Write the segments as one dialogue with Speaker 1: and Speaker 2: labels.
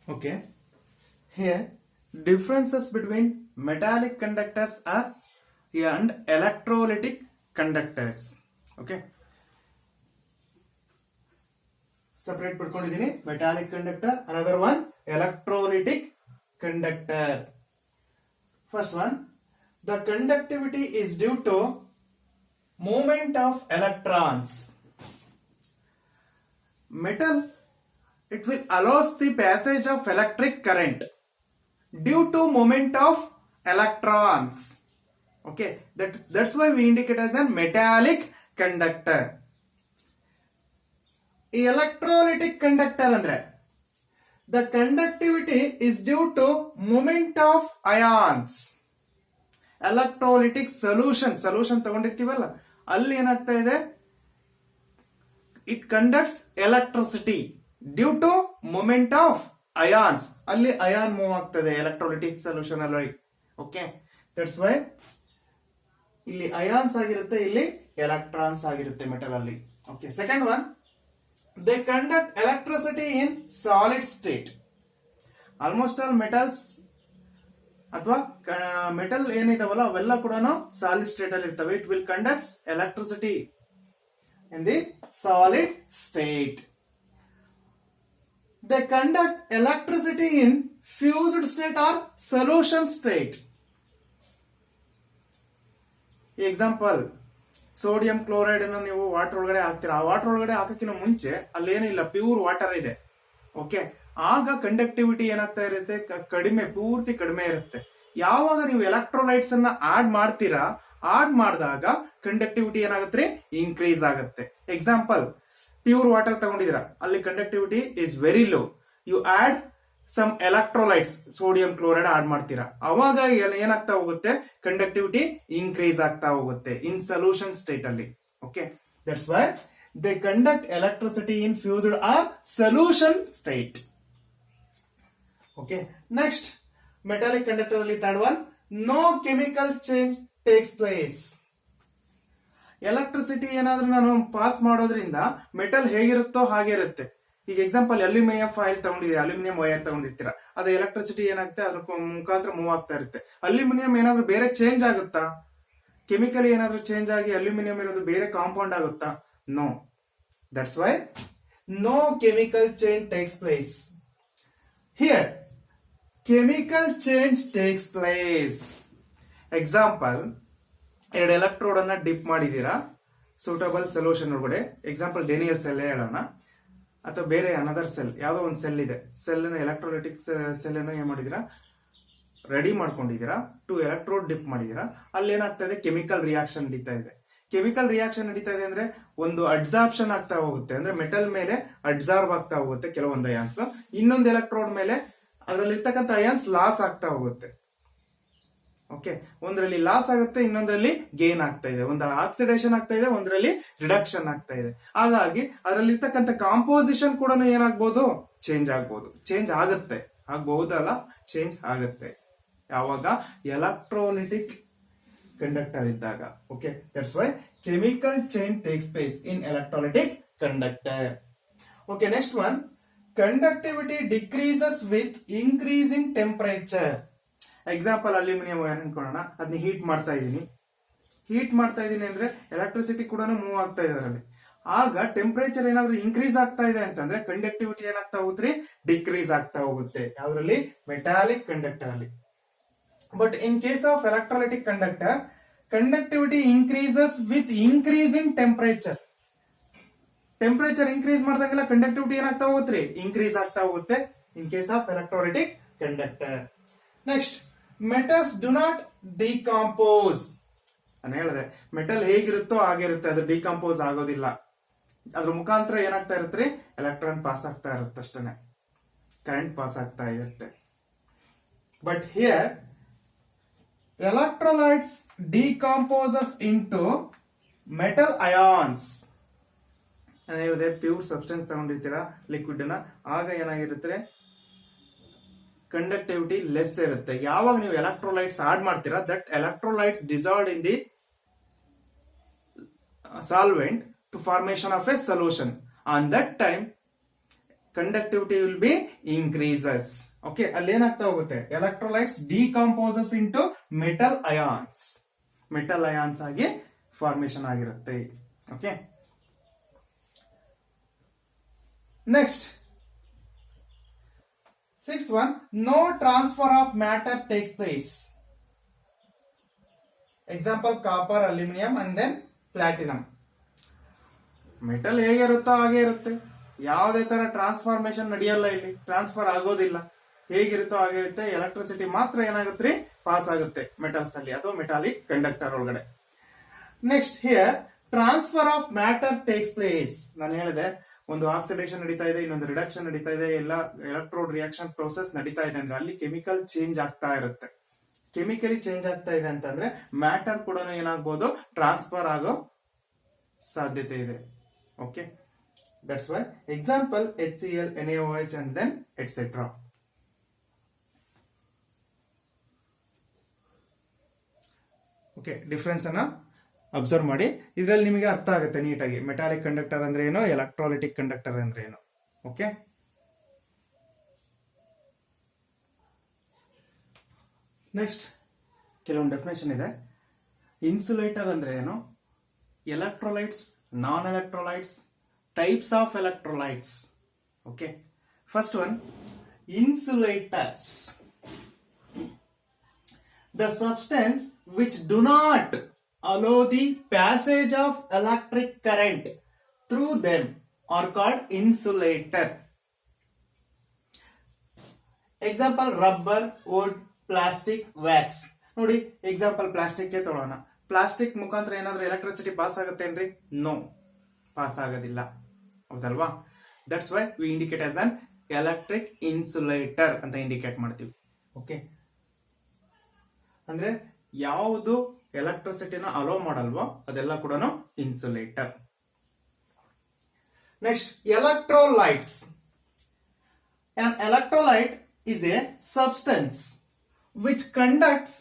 Speaker 1: Okay. Here, differences between metallic conductors are and electrolytic conductors. Okay. Separate ಪಡ್ಕೊಂಡಿದ್ದೀನಿ metallic conductor, another one electrolytic conductor. First one, the conductivity is due to movement of electrons. Metal, it will allows the passage of electric current due to movement of electrons. Okay, that's why we indicate as a metallic conductor. Electrolytic conductor andre the conductivity is due to movement of ions. Electrolytic solution ತಗೊಂಡಿರ್ತೀವಲ್ಲ ಅಲ್ಲಿ ಏನಾಗ್ತಾ ಇದೆ, it conducts electricity due to movement of ions. ಅಲ್ಲಿ ion move ಆಗ್ತದೆ electrolytic solution ಅಲ್ಲಿ. Okay, that's Y ಇಲ್ಲಿ ions ಆಗಿರುತ್ತೆ, ಇಲ್ಲಿ electrons ಆಗಿರುತ್ತೆ ಮೆಟಲ್ ಅಲ್ಲಿ. Okay, second one, they conduct electricity in solid state. Almost all metals ಅಥವಾ ಮೆಟಲ್ ಏನಿದಾವಲ್ಲ ಅವೆಲ್ಲ ಕೂಡ ಸಾಲಿಡ್ ಸ್ಟೇಟ್ ಅಲ್ಲಿ ಇರ್ತವೆ. It will conducts electricity in the solid state. They conduct electricity in fused state or solution state. Example, sodium chloride ಅನ್ನು ನೀವು water ಒಳಗಡೆ ಹಾಕ್ತೀರಾ. ಆ ವಾಟರ್ ಒಳಗಡೆ ಹಾಕಕ್ಕಿಂತ ಮುಂಚೆ ಅಲ್ಲಿ ಏನಿಲ್ಲ, ಪ್ಯೂರ್ ವಾಟರ್ ಇದೆ. ಓಕೆ, ಆಗ ಕಂಡಕ್ಟಿವಿಟಿ ಏನಾಗ್ತಾ ಇರುತ್ತೆ, ಪೂರ್ತಿ ಕಡಿಮೆ ಇರುತ್ತೆ. ಯಾವಾಗ ನೀವು ಎಲೆಕ್ಟ್ರೋಲೈಟ್ಸ್ ಅನ್ನ ಆಡ್ ಮಾಡ್ತೀರಾ, ಆಡ್ ಮಾಡಿದಾಗ ಕಂಡಕ್ಟಿವಿಟಿ ಏನಾಗುತ್ತೆ, ಇನ್ಕ್ರೀಸ್ ಆಗುತ್ತೆ. ಎಕ್ಸಾಂಪಲ್, ಪ್ಯೂರ್ ವಾಟರ್ ತಗೊಂಡಿದ್ದೀರಾ, ಅಲ್ಲಿ conductivity is very low. You add some electrolytes, sodium chloride add ಮಾಡ್ತೀರಾ, ಅವಾಗ ಏನಾಗ್ತಾ ಹೋಗುತ್ತೆ, ಕಂಡಕ್ಟಿವಿಟಿ ಇನ್ಕ್ರೀಸ್ ಆಗ್ತಾ ಹೋಗುತ್ತೆ ಇನ್ ಸೊಲ್ಯೂಷನ್ ಸ್ಟೇಟ್ ಅಲ್ಲಿ. Okay, that's why they conduct electricity in fused or solution state. Okay, next metallic conductor ಅಲ್ಲಿ third one, no chemical change takes place. Electricity ಏನಾದ್ರೂ ನಾನು ಪಾಸ್ ಮಾಡೋದ್ರಿಂದ ಮೆಟಲ್ ಹೇಗಿರುತ್ತೋ ಹಾಗೆ ಇರುತ್ತೆ. ಈಗ ಎಕ್ಸಾಂಪಲ್, ಅಲ್ಯೂಮಿನಿಯಂ ಫಾಯಿಲ್ ತಗೊಂಡಿದ್ದೀರಾ, ಅಲ್ಯೂಮಿನಿಯಂ ವೈರ್ ತಗೊಂಡಿರ್ತೀರಾ, ಅದು ಎಲೆಕ್ಟ್ರಿಸಿಟಿ ಏನಾಗುತ್ತೆ, ಅದ್ರ ಮುಖಾಂತರ ಮೂವ್ ಆಗ್ತಾ ಇರುತ್ತೆ. ಅಲ್ಯೂಮಿನಿಯಂ ಏನಾದ್ರೂ ಬೇರೆ ಚೇಂಜ್ ಆಗುತ್ತಾ, ಕೆಮಿಕಲ್ ಏನಾದ್ರೂ ಚೇಂಜ್ ಆಗಿ ಅಲ್ಯೂಮಿನಿಯಂ ಇರೋದು ಬೇರೆ ಕಾಂಪೌಂಡ್ ಆಗುತ್ತಾ? No. That's why no chemical change takes place. Here chemical change takes place. Example, ಎರಡು ಎಲೆಕ್ಟ್ರೋಡ್ ಅನ್ನ ಡಿಪ್ ಮಾಡಿದೀರಾ ಸೂಟಬಲ್ ಸೊಲ್ಯೂಷನ್ ಒಳಗಡೆ. ಎಕ್ಸಾಂಪಲ್, ಡೇನಿಯಲ್ ಸೆಲ್ ಹೇಳೋಣ, ಅಥವಾ ಬೇರೆ ಅನದರ್ ಸೆಲ್, ಯಾವ್ದೋ ಒಂದು ಸೆಲ್ ಇದೆ, ಸೆಲ್ ಎಲೆಕ್ಟ್ರೋಲೈಟಿಕ್ ಸೆಲ್ ಅನ್ನು ಏನ್ ಮಾಡಿದೀರಾ, ರೆಡಿ ಮಾಡ್ಕೊಂಡಿದೀರಾ, 2 ಎಲೆಕ್ಟ್ರೋಡ್ ಡಿಪ್ ಮಾಡಿದೀರಾ. ಅಲ್ಲಿ ಏನಾಗ್ತಾ ಇದೆ, ಕೆಮಿಕಲ್ ರಿಯಾಕ್ಷನ್ ನಡೀತಾ ಇದೆ. ಕೆಮಿಕಲ್ ರಿಯಾಕ್ಷನ್ ನಡೀತಾ ಇದೆ ಅಂದ್ರೆ ಒಂದು ಅಡ್ಸಾರ್ಪ್ಷನ್ ಆಗ್ತಾ ಹೋಗುತ್ತೆ, ಅಂದ್ರೆ ಮೆಟಲ್ ಮೇಲೆ ಅಡ್ಸಾರ್ವ್ ಆಗ್ತಾ ಹೋಗುತ್ತೆ ಕೆಲವೊಂದು ಅಯಾನ್ಸ್, ಇನ್ನೊಂದು ಎಲೆಕ್ಟ್ರೋಡ್ ಮೇಲೆ ಅದರಲ್ಲಿ ಇರ್ತಕ್ಕಂಥ ಅಯಾನ್ಸ್ ಲಾಸ್ ಆಗ್ತಾ ಹೋಗುತ್ತೆ. ಓಕೆ, ಒಂದರಲ್ಲಿ ಲಾಸ್ ಆಗುತ್ತೆ, ಇನ್ನೊಂದರಲ್ಲಿ ಗೇನ್ ಆಗ್ತಾ ಇದೆ. ಒಂದು ಆಕ್ಸಿಡೇಷನ್ ಆಗ್ತಾ ಇದೆ, ಒಂದರಲ್ಲಿ ರಿಡಕ್ಷನ್ ಆಗ್ತಾ ಇದೆ. ಹಾಗಾಗಿ ಅದರಲ್ಲಿ ಇರ್ತಕ್ಕಂಥ ಕಾಂಪೋಸಿಷನ್ ಕೂಡ ಏನಾಗ್ಬೋದು, ಚೇಂಜ್ ಆಗ್ಬೋದು. ಚೇಂಜ್ ಆಗುತ್ತೆ, ಆಗ್ಬಹುದಲ್ಲ, ಚೇಂಜ್ ಆಗುತ್ತೆ ಯಾವಾಗ ಎಲೆಕ್ಟ್ರೋಲಿಟಿಕ್ ಕಂಡಕ್ಟರ್ ಇದ್ದಾಗ. Okay, that's why chemical change takes place in electrolytic conductor. Okay, next one, conductivity decreases with increasing temperature. Example, aluminium wire ಅನ್ಕೊಳ್ಳೋಣ, ಅದನ್ನ ಹೀಟ್ ಮಾಡ್ತಾ ಇದ್ದೀನಿ ಅಂದ್ರೆ ಎಲೆಕ್ಟ್ರಿಸಿಟಿ ಕೂಡ ಮೂವ್ ಆಗ್ತಾ ಇದೆ ಅದರಲ್ಲಿ. ಆಗ ಟೆಂಪರೇಚರ್ ಏನಾದ್ರೂ ಇನ್ಕ್ರೀಸ್ ಆಗ್ತಾ ಇದೆ ಅಂತಂದ್ರೆ ಕಂಡಕ್ಟಿವಿಟಿ ಏನಾಗ್ತಾ ಹೋಗುತ್ತೆ, ಡಿಕ್ರೀಸ್ ಆಗ್ತಾ ಹೋಗುತ್ತೆ. ಯಾವ್ದ್ರಲ್ಲಿ, ಮೆಟಾಲಿಕ್ ಕಂಡಕ್ಟರ್ ಅಲ್ಲಿ. But in case of electrolytic conductor, conductivity increases with increasing temperature. Temperature increase ಮಾಡಿದಾಗೆಲ್ಲ ಕಂಡಕ್ಟಿವಿಟಿ ಏನಾಗ್ತಾ ಹೋಗುತ್ತೆ, ಇನ್ಕ್ರೀಸ್ ಆಗ್ತಾ ಹೋಗುತ್ತೆ in case of electrolytic conductor. Next, metals do not decompose. ನಾನು ಹೇಳಿದೆ, ಮೆಟಲ್ ಹೇಗಿರುತ್ತೋ ಹಾಗಿರುತ್ತೆ, ಅದು ಡಿಕಂಪೋಸ್ ಆಗೋದಿಲ್ಲ. ಅದ್ರ ಮುಖಾಂತರ ಏನಾಗ್ತಾ ಇರುತ್ತೆ, ಎಲೆಕ್ಟ್ರಾನ್ ಪಾಸ್ ಆಗ್ತಾ ಇರುತ್ತೆ ಅಷ್ಟೇ, ಕರೆಂಟ್ ಪಾಸ್ ಆಗ್ತಾ ಇರುತ್ತೆ. But here electrolytes decomposes into metal ions. ನಾನು ಹೇಳಿದೆ, ಪ್ಯೂರ್ ಸಬ್ಸ್ಟೆನ್ಸ್ ತಗೊಂಡಿರ್ತೀರಾ ಲಿಕ್ವಿಡ್ ನ, ಆಗ ಏನಾಗಿರುತ್ತೆ, ಕಂಡಕ್ಟಿವಿಟಿ ಲೆಸ್ ಇರುತ್ತೆ. ಯಾವಾಗ ನೀವು ಎಲೆಕ್ಟ್ರೋಲೈಟ್ಸ್ ಆಡ್ ಮಾಡ್ತೀರಾ, that electrolytes dissolved in the solvent to formation of a solution. On that time conductivity will be increases. Okay, ಅಲ್ಲಿ ಏನಾಗ್ತಾ ಹೋಗುತ್ತೆ, electrolytes decomposes into metal ions. Metal ions ಆಗಿ ಫಾರ್ಮೇಶನ್ ಆಗಿರುತ್ತೆ. Okay, next 6th one, no transfer of matter takes place. Example, copper, aluminum and then platinum. Metal ಹೇಗಿರುತ್ತೋ ಹಾಗೆ ಇರುತ್ತೆ, ಯಾವುದೇ ತರ ಟ್ರಾನ್ಸ್ಫಾರ್ಮೇಶನ್ ನಡೆಯಲ್ಲ, ಇಲ್ಲಿ ಟ್ರಾನ್ಸ್ಫರ್ ಆಗೋದಿಲ್ಲ, ಹೇಗಿರುತ್ತೋ ಹಾಗೆ ಇರುತ್ತೆ. ಎಲೆಕ್ಟ್ರಿಸಿಟಿ ಮಾತ್ರ ಏನಾಗುತ್ತೆ, ಪಾಸ್ ಆಗುತ್ತೆ ಮೆಟಲ್ಸ್ ಅಲ್ಲಿ ಅಥವಾ ಮೆಟಾಲಿಕ್ ಕಂಡಕ್ಟರ್ ಒಳಗಡೆ. Next here transfer of matter takes place. ನಾನು ಹೇಳಿದೆ ಒಂದು ಆಕ್ಸಿಡೇಷನ್ ನಡೀತಾ ಇದೆ, ಇನ್ನೊಂದು ರಿಡಕ್ಷನ್ ನಡೀತಾ ಇದೆ, ಎಲ್ಲ ಎಲೆಕ್ಟ್ರೋಡ್ ರಿಯಾಕ್ಷನ್ ಪ್ರೋಸೆಸ್ ನಡೀತಾ ಇದೆ ಅಂದ್ರೆ ಅಲ್ಲಿ ಕೆಮಿಕಲ್ ಚೇಂಜ್ ಆಗ್ತಾ ಇರುತ್ತೆ. ಕೆಮಿಕಲಿ ಚೇಂಜ್ ಆಗ್ತಾ ಇದೆ ಅಂತಂದ್ರೆ ಮ್ಯಾಟರ್ ಕೂಡ ಏನಾಗಬಹುದು, ಟ್ರಾನ್ಸ್ಫರ್ ಆಗೋ ಸಾಧ್ಯತೆ ಇದೆ. Okay, that's why example HCl, NaOH and then etcetera. Okay, difference ಅನ್ನ ಅಬ್ಸರ್ವ್ ಮಾಡಿ, ಇದರಲ್ಲಿ ನಿಮಗೆ ಅರ್ಥ ಆಗುತ್ತೆ ನೀಟಾಗಿ ಮೆಟಾಲಿಕ್ ಕಂಡಕ್ಟರ್ ಅಂದ್ರೆ ಏನು, ಎಲೆಕ್ಟ್ರಾಲಿಟಿಕ್ ಕಂಡಕ್ಟರ್ ಅಂದ್ರೆ ಏನು. ಓಕೆ, ನೆಕ್ಸ್ಟ್ ಕೆಲವೊಂದು ಡೆಫಿನೇಷನ್ ಇದೆ. ಇನ್ಸುಲೇಟರ್ ಅಂದ್ರೆ ಏನು, electrolytes, non electrolytes, types of electrolytes. Okay, first one, insulators, the substance which do not allow the passage of electric current through them are called insulator. Example, rubber, wood, plastic, wax. ನೋಡಿ, example plastic ತಗೊಳ್ಳೋಣ. Plastic ಮುಖಾಂತರ ಏನಾದ್ರೂ electricity pass ಆಗುತ್ತೇನ್ರಿ? No, pass ಆಗೋದಿಲ್ಲ, ಹೌದಲ್ವಾ? That's why we indicate as an electric insulator ಅಂತ indicate ಮಾಡ್ತೀವಿ. Okay, ಅಂದ್ರೆ ಯಾವುದು ಎಲೆಕ್ಟ್ರಿಸಿಟಿನ ಅಲೋ ಮಾಡಲ್ವೋ ಅದೆಲ್ಲ ಕೂಡ insulator. Next, electrolytes. An electrolyte is a substance which conducts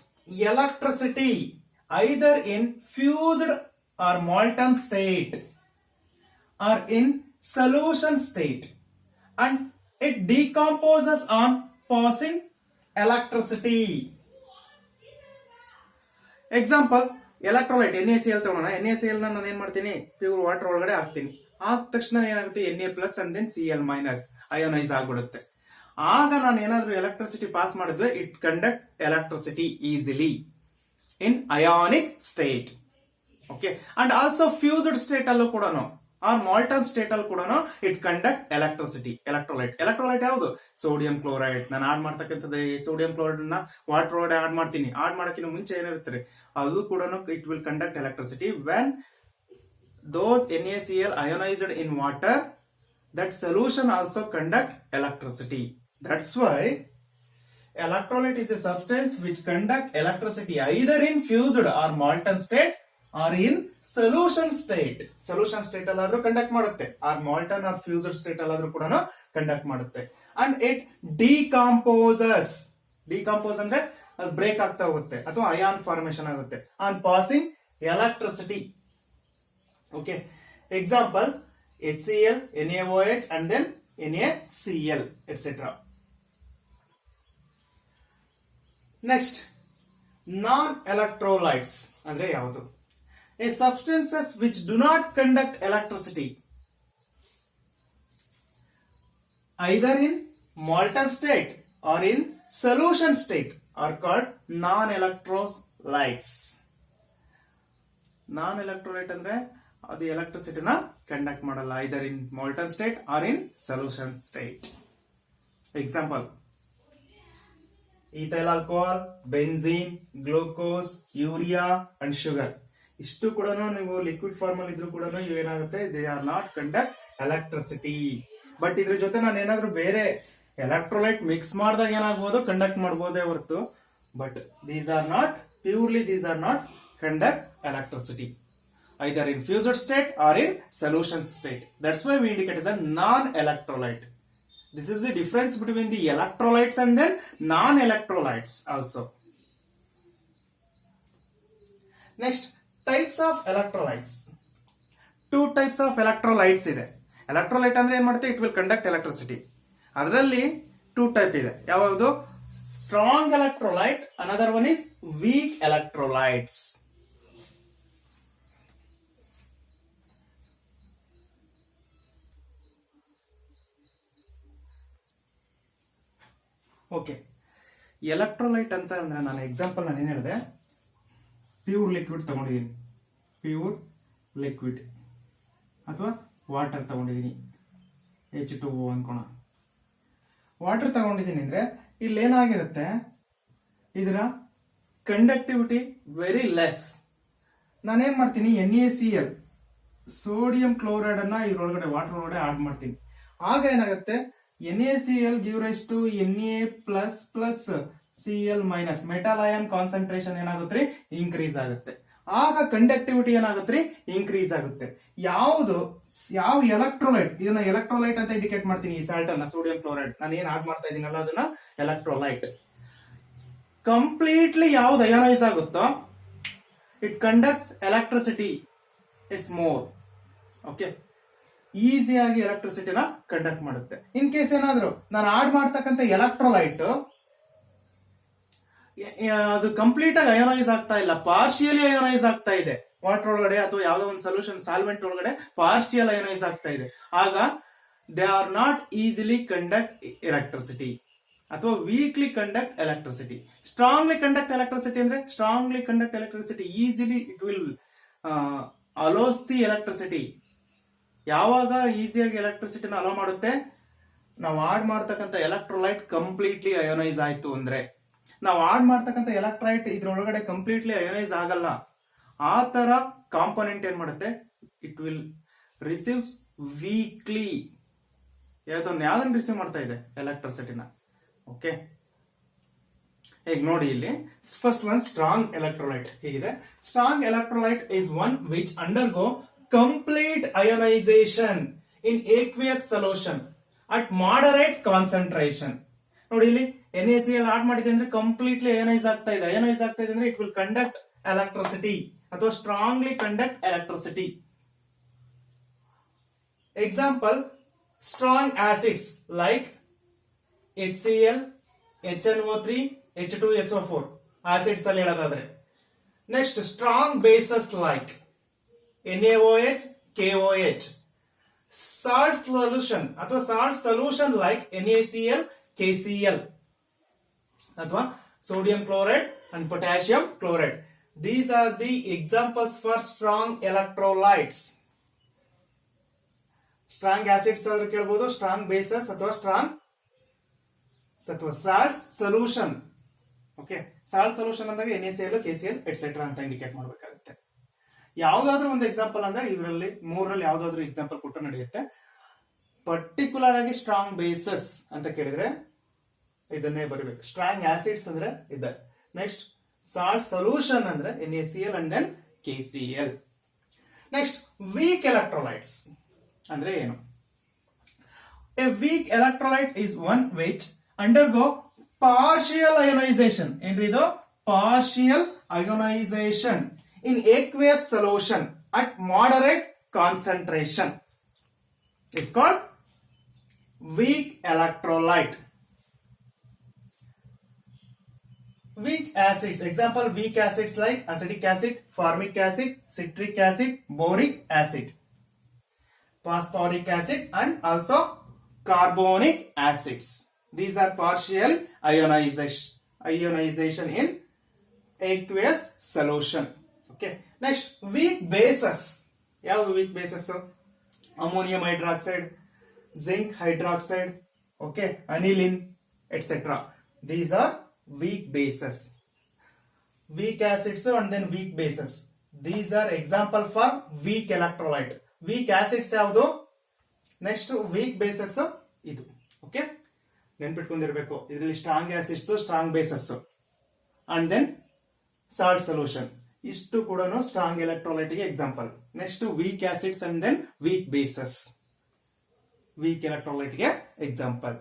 Speaker 1: electricity either in fused or molten state or in solution state, and it decomposes on passing electricity. Example, electrolyte NaCl ತಗೊಳ್ಳೋಣ. NaCl ನಾನು ಏನ್ ಮಾಡ್ತೀನಿ, pure water ಒಳಗಡೆ ಹಾಕ್ತೀನಿ. ಆದ ತಕ್ಷಣ ಏನಾಗುತ್ತೆ, Na+ and then Cl- ಅಯೋನೈಸ್ ಆಗ್ಬಿಡುತ್ತೆ. ಆಗ ನಾನು ಏನಾದ್ರೂ ಎಲೆಕ್ಟ್ರಿಸಿಟಿ ಪಾಸ್ ಮಾಡಿದ್ರೆ it conduct electricity easily in ionic state. Okay, and also fused state ಅಲ್ಲೂ ಕೂಡ ಆರ್ ಮಾಲ್ಟನ್ ಸ್ಟೇಟ್ ಅಲ್ಲಿ ಕೂಡ ಇಟ್ ಕಂಡಕ್ಟ್ ಎಲೆಕ್ಟ್ರಿಸಿಟಿ. ಎಲೆಕ್ಟ್ರೋಲೈಟ್ ಯಾವುದು? Sodium chloride. ನಾನು ಆಡ್ ಮಾಡ್ತಕ್ಕಂಥದ್ದು ಸೋಡಿಯಂ ಕ್ಲೋರೈಡ್ ನ ವಾಟರ್ ಒಳಗಡೆ ಆಡ್ ಮಾಡ್ತೀನಿ. ಆಡ್ ಮಾಡೋಕ್ಕಿಂತ ಮುಂಚೆ ಏನಿರುತ್ತೆ ಅದು ಕೂಡ it will conduct electricity. When those NaCl ionized in water, that solution also conduct electricity. That's why electrolyte is a substance which conduct electricity either in fused or molten state or in solution state. Solution state alladru conduct ಮಾಡುತ್ತೆ, or molten or fused state alladru ಕೂಡ conduct ಮಾಡುತ್ತೆ. And it decomposes. Decompose ಅಂದ್ರೆ ಅದು break ಆಗ್ತಾ ಹೋಗುತ್ತೆ ಅಥವಾ ion formation ಆಗುತ್ತೆ on passing electricity. Okay, example, HCl, NaOH and then NaCl, etc. Next, non-electrolytes andre yavadu? A substances which do not conduct electricity either in molten state or in solution state are called non-electrolytes. Non-electrolyte ಅಂದ್ರೆ ಅದು ಎಲೆಕ್ಟ್ರಿಸಿಟಿನ conduct ಮಾಡಲ್ಲ, either in molten state or in solution state. Example, ethyl alcohol, benzene, glucose, urea and sugar. ಇಷ್ಟು ಕೂಡ ನೀವು liquid form ಅಲ್ಲಿ ಇದ್ರೂ ಕೂಡ ಏನಾಗುತ್ತೆ, they are not conduct electricity. But ಇದ್ರ ಜೊತೆ ನಾನು ಏನಾದ್ರೂ ಬೇರೆ ಎಲೆಕ್ಟ್ರೋಲೈಟ್ ಮಿಕ್ಸ್ ಮಾಡಿದಾಗ ಏನಾಗಬಹುದು, ಕಂಡಕ್ಟ್ ಮಾಡಬಹುದೇ ಹೊರತು, but these are not conduct electricity either in fused state or in solution state. That's why we indicate as a non-electrolyte. This is the difference between the electrolytes and then non-electrolytes also. Next, types of electrolytes. Two types of electrolytes ide. Electrolyte ಅಂದ್ರೆ ಏನ್ ಮಾಡುತ್ತೆ, it will conduct electricity. ಅದರಲ್ಲಿ 2 type ಇದೆ. ಯಾವುದು? Strong electrolyte, another one is weak electrolytes. Okay, electrolyte ಅಂತ ಅಂದ್ರೆ ನಾನು example ನಾನು ಏನ್ ಹೇಳಿದೆ, ಪ್ಯೂರ್ ಲಿಕ್ವಿಡ್ ತಗೊಂಡಿದ್ದೀನಿ, ಪ್ಯೂರ್ ಲಿಕ್ವಿಡ್ ಅಥವಾ ವಾಟರ್ ತಗೊಂಡಿದ್ದೀನಿ, H2O ಅನ್ಕೋಣ. ವಾಟರ್ ತಗೊಂಡಿದ್ದೀನಿ ಅಂದ್ರೆ ಇಲ್ಲಿ ಏನಾಗಿರುತ್ತೆ, ಇದರ ಕಂಡಕ್ಟಿವಿಟಿ ವೆರಿ ಲೆಸ್. ನಾನೇನ್ ಮಾಡ್ತೀನಿ, NaCl ಸೋಡಿಯಂ ಕ್ಲೋರೈಡ್ ಅನ್ನ ಇದ್ರೊಳಗಡೆ ವಾಟರ್ ಒಳಗಡೆ ಆಡ್ ಮಾಡ್ತೀನಿ. ಆಗ ಏನಾಗುತ್ತೆ, NaCl give rise to Na++Cl minus, metal ion concentration ಏನಾಗುತ್ತೆ, ಇನ್ಕ್ರೀಸ್ ಆಗುತ್ತೆ. ಆಗ ಕಂಡಕ್ಟಿವಿಟಿ ಏನಾಗುತ್ತೆ, ಇನ್ಕ್ರೀಸ್ ಆಗುತ್ತೆ. ಯಾವ ಎಲೆಕ್ಟ್ರೋಲೈಟ್, ಇದನ್ನ ಎಲೆಕ್ಟ್ರೋಲೈಟ್ ಅಂತ ಇಂಡಿಕೇಟ್ ಮಾಡ್ತೀನಿ. ಈ ಸಾಲ್ಟ್ ಅನ್ನ, ಸೋಡಿಯಂ ಕ್ಲೋರೈಡ್ ನಾನು ಏನ್ ಆಡ್ ಮಾಡ್ತಾ ಇದೀನಲ್ಲ ಅದನ್ನ ಎಲೆಕ್ಟ್ರೋಲೈಟ್. ಕಂಪ್ಲೀಟ್ಲಿ ಯಾವ್ದು ಅಯೋನೈಸ್ ಆಗುತ್ತೋ it conducts electricity, it's more. Okay, ಈಸಿಯಾಗಿ ಎಲೆಕ್ಟ್ರಿಸಿಟಿನ ಕಂಡಕ್ಟ್ ಮಾಡುತ್ತೆ. ಇನ್ ಕೇಸ್ ಏನಾದ್ರು ನಾನು ಆಡ್ ಮಾಡ್ತಕ್ಕಂಥ ಎಲೆಕ್ಟ್ರೋಲೈಟ್ ಅದು ಕಂಪ್ಲೀಟ್ ಆಗಿ ಅಯೋನೈಸ್ ಆಗ್ತಾ ಇಲ್ಲ, ಪಾರ್ಷಿಯಲಿ ಅಯೋನೈಸ್ ಆಗ್ತಾ ಇದೆ. ವಾಟರ್ ಒಳಗಡೆ ಅಥವಾ ಯಾವುದೋ ಒಂದು ಸೊಲ್ಯೂಷನ್ ಸಾಲ್ವೆಂಟ್ ಒಳಗಡೆ ಪಾರ್ಷಿಯಲ್ ಅಯೋನೈಸ್ ಆಗ್ತಾ ಇದೆ. ಆಗ they are not easily conduct electricity ಅಥವಾ weakly conduct electricity. Strongly conduct electricity ಅಂದ್ರೆ strongly conduct electricity, easily it will allows the electricity. ಯಾವಾಗ ಈಸಿಯಾಗಿ ಎಲೆಕ್ಟ್ರಿಸಿಟಿನ ಅಲೋ ಮಾಡುತ್ತೆ, ನಾವು ಆಡ್ ಮಾಡ್ತಕ್ಕಂಥ ಎಲೆಕ್ಟ್ರೋಲೈಟ್ ಕಂಪ್ಲೀಟ್ಲಿ ಅಯೋನೈಸ್ ಆಯ್ತು ಅಂದ್ರೆ. ನಾವು ಆಡ್ ಮಾಡ್ತಕ್ಕಂಥ ಎಲೆಕ್ಟ್ರೈಟ್ ಇದ್ರೊಳಗಡೆ ಕಂಪ್ಲೀಟ್ಲಿ ಅಯೋನೈಸ್ ಆಗಲ್ಲ. ಆ ತರ ಕಾಂಪೋನೆಂಟ್ ಏನ್ ಮಾಡುತ್ತೆ, ಇಟ್ ವಿಲ್ ರಿಸೀವ್ಸ್ ವೀಕ್ಲಿ. ಯಾವ್ದನ್ನ ರಿಸೀವ್ ಮಾಡ್ತಾ ಇದೆ, ಎಲೆಕ್ಟ್ರಿಸಿಟಿನ. ಓಕೆ, ಈಗ ನೋಡಿ ಇಲ್ಲಿ ಫಸ್ಟ್ ಒನ್ ಸ್ಟ್ರಾಂಗ್ ಎಲೆಕ್ಟ್ರೋಲೈಟ್ ಹೀಗಿದೆ. Strong electrolyte is one which undergo complete ionization in aqueous solution at moderate concentration. ನೋಡಿ ಇಲ್ಲಿ NaCl ಆಡ್ ಮಾಡಿದೆ ಅಂದ್ರೆ ಕಂಪ್ಲೀಟ್ಲಿ ಅಯೋನೈಸ್ ಆಗ್ತಾ ಇದೆ. ಅಯೋನೈಸ್ ಆಗ್ತಾ ಇದೆ ಅಂದ್ರೆ ಇಟ್ ವಿಲ್ ಕಂಡಕ್ಟ್ ಎಲೆಕ್ಟ್ರಿಸಿಟಿ ಅಥವಾ strongly conduct electricity. Example, strong acids like HCl, HNO3, H2SO4 acids ಅಲ್ಲಿ ಹೇಳೋದಾದ್ರೆ. Next strong basis like NaOH, KOH. Salt solution ಅಥವಾ salt solution like NaCl, KCl ಅಥವಾ sodium chloride and potassium chloride. These are the examples for strong electrolytes. Strong acids ಆದ್ರೂ ಕೇಳಬಹುದು, strong bases ಅಥವಾ strong ಅಥವಾ salt solution. Okay, salt solution ಅಂದಾಗ NaCl, KCl et cetera ಅಂತ indicate ಮಾಡಬೇಕಾಗುತ್ತೆ. ಯಾವ್ದಾದ್ರು ಒಂದು ಎಕ್ಸಾಂಪಲ್ ಅಂದ್ರೆ ಇದರಲ್ಲಿ ಮೂರರಲ್ಲಿ ಯಾವ್ದಾದ್ರು ಎಕ್ಸಾಂಪಲ್ ಕೊಟ್ಟು ನಡೆಯುತ್ತೆ. ಪರ್ಟಿಕ್ಯುಲರ್ ಆಗಿ ಸ್ಟ್ರಾಂಗ್ ಬೇಸಸ್ ಅಂತ ಕೇಳಿದ್ರೆ ಇದನ್ನೇ ಬರಬೇಕು. ಸ್ಟ್ರಾಂಗ್ ಆಸಿಡ್ಸ್ ಅಂದ್ರೆ ಇದೆ. ನೆಕ್ಸ್ಟ್ ಸಾಲ್ಟ್ ಸೊಲ್ಯೂಷನ್ ಅಂದ್ರೆ NaCl and then KCl. Next weak electrolytes ಅಂದ್ರೆ ಏನು? A weak electrolyte is one which undergo partial ionization. ಏನ್ರಿ ಇದು? Partial ionization in aqueous solution at moderate concentration. It's called weak electrolyte. Weak acids, example weak acids like acetic acid, formic acid, citric acid, boric acid, phosphoric acid and also carbonic acids. These are partial ionization in aqueous solution. Okay, next weak bases. ಯಾವುದು weak bases? Ammonium hydroxide, zinc hydroxide, okay, aniline, etc. These are weak bases. Weak acids and then weak bases. These are example for weak electrolyte. Weak acids ಯಾವುದು? Next weak bases ಇದು. Okay, ನೆನ್ಪಿಟ್ಕೊಂಡಿರ್ಬೇಕು. ಇದರಲ್ಲಿ strong acids, strong bases and then salt solution. ಇಷ್ಟು ಕೂಡ strong electrolyte ಗೆ example. Next weak acids and then weak bases, weak electrolyte ಗೆ example.